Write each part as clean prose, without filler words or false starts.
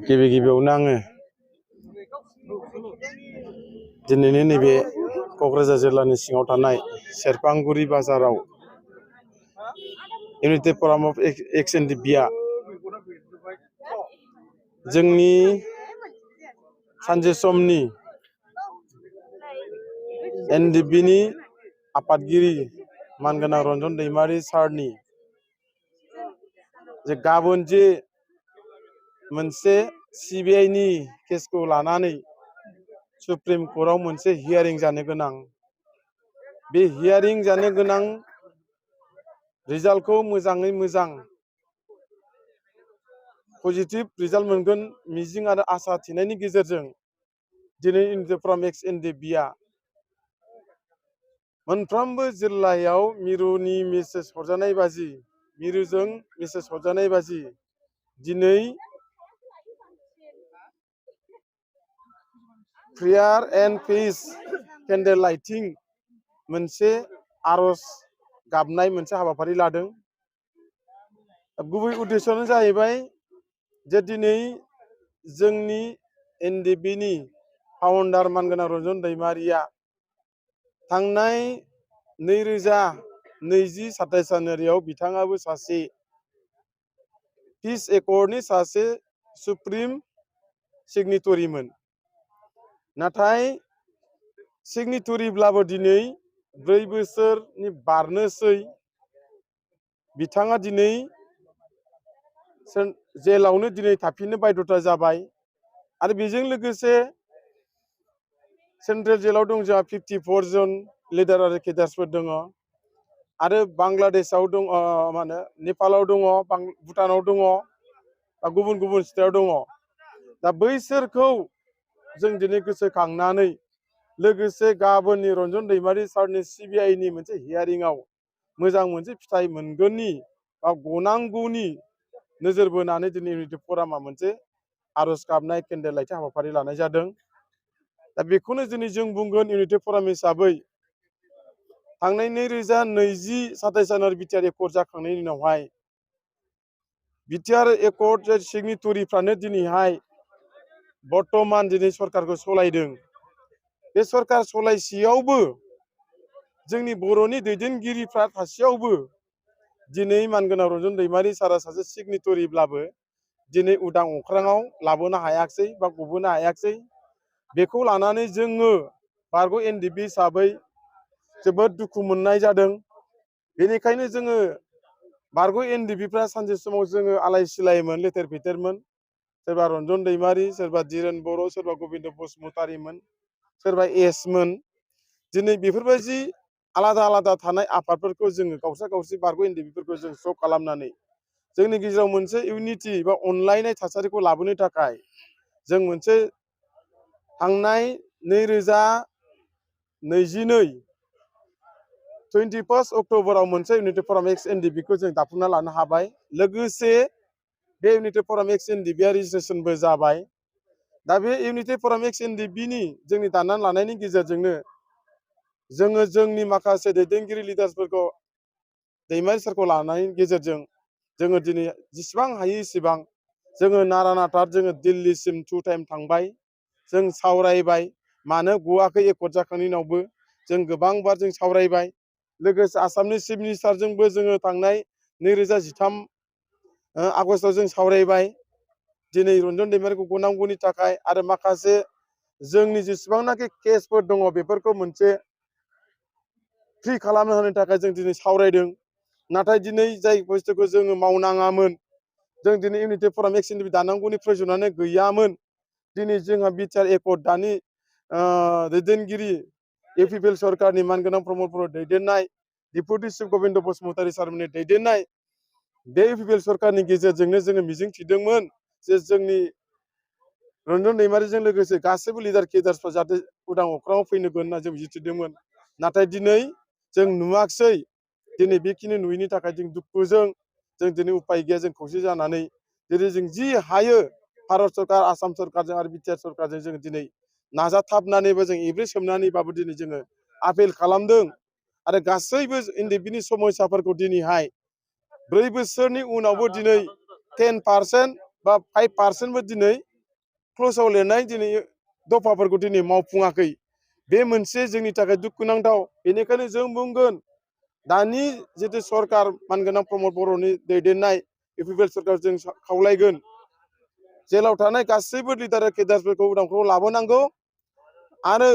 गिबियावनो आङो दिनैनि नैबे क'क्राझार जिल्लानि सिङाव थानाय सेरफांगुरि बाजाराव united front of ex N D बिआ जोंनि सानसे समनि एनडिबिनि आफादगिरि मानगोनां रन्जन दैमारि सारनि जे गाबोन जे मोनसे सिबिआइनि केसखौ लानानै सुप्रिम कर्टआव मोनसे हियारिं जानो गोनां, बे हियारिं जानो गोनां रिजाल्टखौ मोजाङै मोजां पजिटिभ रिजाल्ट मोनगोन मिजिं आरो आसा थिनायनि गेजेरजों दिनै इउनाइटेड फराम एक्स एन डि बिआ मोनफ्रोमबो जिल्लायाव मिरुनि मेसेज हरजानाय बाजि, मिरुजों मेसेज हरजानाय बाजि दिनै prayer and peace candle lighting मोनसे आर'ज गाबनाय मोनसे हाबाफारि लादों। गुबै उद्देश्यआनो जाहैबाय जे दिनै जोंनि एनडिबिनि फाउन्डार मानगोनां रन्जन दैमारिया थांनाय 2020-27 जानुवारियाव बिथाङाबो सासे पिस एकर्डनि सासे सुप्रिम सिगनेटरिमोन। नाथाय सिगनेटरिब्लाबो दिनै 4 बोसोरनि बारनोसै बिथाङा दिनै जेलावनो दिनै थाफिननो बायध'था जाबाय। आरो बेजों लोगोसे सेन्ट्रेल जेलाव दं जोंहा 54 जन लिडार आरो केडार्सफोर दङ आरो बांलादेशआव दं, नेपालाव दङ, भुटानाव दङ, गुबुन गुबुन स्टेटआव दङ। दा बैसोरखौ जों दिनै गोसोखांनानै लोगोसे गाबोननि रन्जन दैमारि सारनि सिबिआइनि मोनसे हियारिंआव मोजां मोनसे फिथाइ मोनगोननि बा गनांगौनि नोजोर बोनानै दिनै इउनाइटेड फरामा मोनसे आर'ज गाबनाय केन्डेल लाइटिं हाबाफारि लानाय जादों। दा बेखौनो दिनै जों बुंगोन इउनाइटेड फराम हिसाबै थांनाय 2020-27 जानुवारि बिटिआर एकर्ड जाखांनायनि उनावहाय बिटिआर एकर्ड सिगनेटरिफ्रानो दिनैहाय बर्तमान दिनै सरकारखौ सलायदों। बे सरकार सलायसेयावबो जोंनि बर'नि दैदेनगिरिफ्रा थासेयावबो दिनै मानगोनां रन्जन दैमारि सारा सासे सिगनेटरिब्लाबो दिनै उदां अख्राङाव लाबोनो हायाखिसै बा गबोनो हायाखिसै। बेखौ लानानै जोङो बारग' एनडिबि हिसाबै जोबोद दुखु मोननाय जादों। बेनिखायनो जोङो बारग' एनडिबिफ्रा सानसे समाव जोङो आलाय सिलायमोन, लेथेर फेथेरमोन। सोरबा रन्जन दैमारि, सोरबा धीरेन बर', सोरबा गबिन्द बसुमतारीमोन, सोरबा एसमोन। दिनै बेफोरबायदि आलादा आलादा थानाय आफादफोरखौ जोङो गावसा गावसि बारग' एनडिबिफोरखौ जों ज' खालामनानै जोंनि गेजेराव मोनसे इउनिटि बा अनलायनाय थासारिखौ लाबोनो थाखाय जों मोनसे थांनाय 2022 अक्ट'बराव मोनसे इउनाइटेड फराम एक्स एनडिबिखौ जों दाफुंना लानो हाबाय। लोगोसे बे इउनाइटेड फराम एक्स एनडिबिआ रेजिस्ट्रेसनबो जाबाय। दा बे इउनाइटेड फराम एक्स एनडिबिनि जोंनि दानानै लानायनि गेजेरजोंनो जोङो जोंनि माखासे दैदेनगिरि लिडार्सफोरखौ दैमारि सारखौ लानायनि गेजेरजों जोङो दिनै जेसेबां हायो एसेबां जोङो नारा-नाथा जोङो दिल्लीसिम 2 टाइम थांबाय। जों सावरायबाय, मानो गवाखै एकर्ड जाखांनायनि उनावबो जों गोबांबार जों सावरायबाय। लोगोसे आसामनि चिफ मिनिस्टारजोंबो जोङो थांनाय 2013 आगस्टआव जों सावरायबाय। दिनै रन्जन दैमारिखौ गनांगौनि थाखाय आरो माखासे जोंनि जेसेबांनाखि केसफोर दङ बेफोरखौ मोनसे फ्रि खालामनो होनो थाखाय जों दिनै सावरायदों। नाथाय दिनै जाय बुस्थुखौ जोङो मावनाङामोन, जों दिनै इउनाइटेड फराम एक्स एनडिबि दानांगौनि प्रयजनानो गैयामोन। दिनै जोंहा बिटिआर एकर्ड दानि दैदेनगिरि इउपिपिएल सरकारनि मानगोनां प्रमद बर' दैदेननाय, डिपुटि चिफ गबिन्द बसुमतारी सारमोननि दैदेननाय बे इउपिपिएल सरकारनि गेजेरजोंनो जोङो मिजिं थिदोंमोन जे जोंनि रन्जन दैमारिजों लोगोसे गासैबो लिडार केडार्सफ्रा जाहाथे उदां अख्राङाव फैनो होनना जों मिजिंथिदोंमोन। नाथाय दिनै जों नुवाखिसै। दिनै बेखिनि नुयैनि थाखाय जों दुखुजों जों दिनै उपाय गैया, जों खौसे जानानै दिनै जों जि हायो भारत सरकार, आसाम सरकारजों आरो बिटिआर सरकारजों जों दिनै नाजाथाबनानैबो जों सोमनानैबाबो दिनै जोङो आपिल खालामदों। आरो गासैबो एनडिबिनि समयसाफोरखौ दिनैहाय 4 बोसोरनि उनावबो दिनै 10% बा 5%बो दिनै क्ल'जआव लिरनाय दिनै दफाफोरखौ दिनै मावफुङाखै। बे मोनसे जोंनि थाखाय दुखुनांथाव। बेनिखायनो जों बुंगोन दानि जितु सरकार मानगोनां प्रमद बर'नि दैदेननाय इउपिपिएल सरकार जों खावलायगोन जेलाव थानाय गासैबो लिडार केडारफोरखौ उदांखौ लाबोनांगौ आरो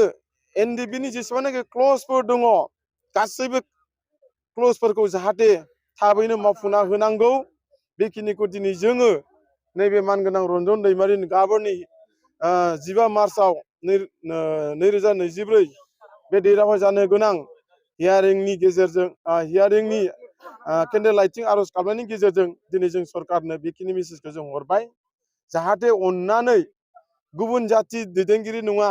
एनडिबिनि जेसेबांनाखि क्ल'जफोर दङ गासैबो क्ल'जफोरखौ जाहाथे थाबैनो मावफुंना होनांगौ। बेखिनिखौ दिनै जोङो नैबे मानगोनां रन्जन दैमारिनि गाबोननि 15 मार्चआव 2024 बे डेटआवहाय जानो गोनां हियारिंनि गेजेरजों हियारिंनि केन्डेल लाइटिं आर'ज खालामनायनि गेजेरजों दिनै जों सरकारनो बेखिनि मेसेजखौ जों हरबाय जाहाथे अननानै गुबुन जाथि दैदेनगिरि नङा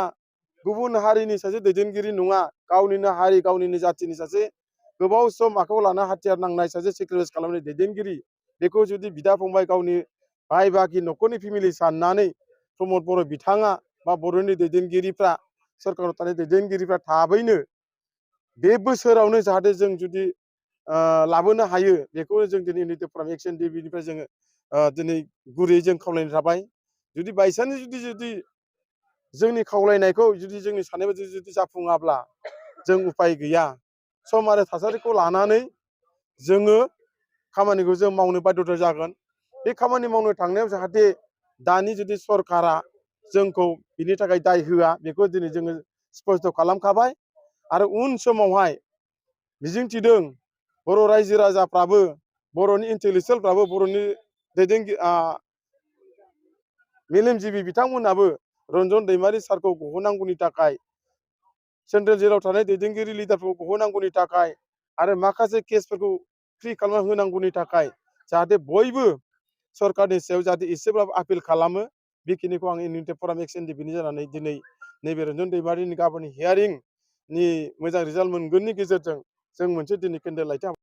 गुबुन हारिनि सासे दैदेनगिरि नङा गावनिनो हारि गावनिनो जाथिनि सासे गोबाव सम आखायाव लाना हाथियार नांनाय सासे सेक्रिफाइस खालामनाय दैदेनगिरि बेखौ जुदि बिदा फंबाय गावनि भाइ बागि न'खरनि फेमिलि साननानै प्रमद बर' बिथाङा बा बर'नि दैदेनगिरिफ्रा सरकाराव थानाय दैदेनगिरिफ्रा थाबैनो बे बोसोरावनो जाहाथे जों जुदि लाबोनो हायो बेखौनो जों दिनै इउनाइटेड फराम एक्सन डिबिनिफ्राय जोङो दिनै गुरैयै जों खावलायनो थाबाय। जुदि बायसान्स जुदि जोंनि खावलायनायखौ जुदि जोंनि साननाय बायदि जुदि जाफुङाब्ला जों उपाय गैया। सम आरो थासारिखौ लानानै जोङो खामानिखौ जों मावनो बाध्यता जागोन। बे खामानि मावनो थांनायाव जाहाथे दानि जुदि सरकारा जोंखौ बिनि थाखाय दाय होआ बेखौ दिनै जोङो स्पष्ट खालामखाबाय आरो उन समावहाय मिजिंथिदों बर' रायजो राजाफ्राबो बर'नि इन्टेलेक्सुयेलफ्राबो बर'नि दैदेनगिरि मेलेमजिबि बिथांमोनाबो रन्जन दैमारि सारखौ गहोनांगौनि थाखाय सेन्ट्रेल जेलाव थानाय दैदेनगिरि लिडारफोरखौ गहोनांगौनि थाखाय आरो माखासे केसफोरखौ फ्रि खालामना होनांगौनि थाखाय जाहाथे बयबो सरकारनि सायाव जाहाथे एसेब्लाबो आपिल खालामो बेखिनिखौ आं इउनाइटेड फराम एक्सन डिबिनि जानानै दिनै नैबे रन्जन दैमारिनि गाबोननि हियारिंनि मोजां रिजाल्ट मोनगोननि गेजेरजों जों मोनसे दिनै केन्डेल लाइटिं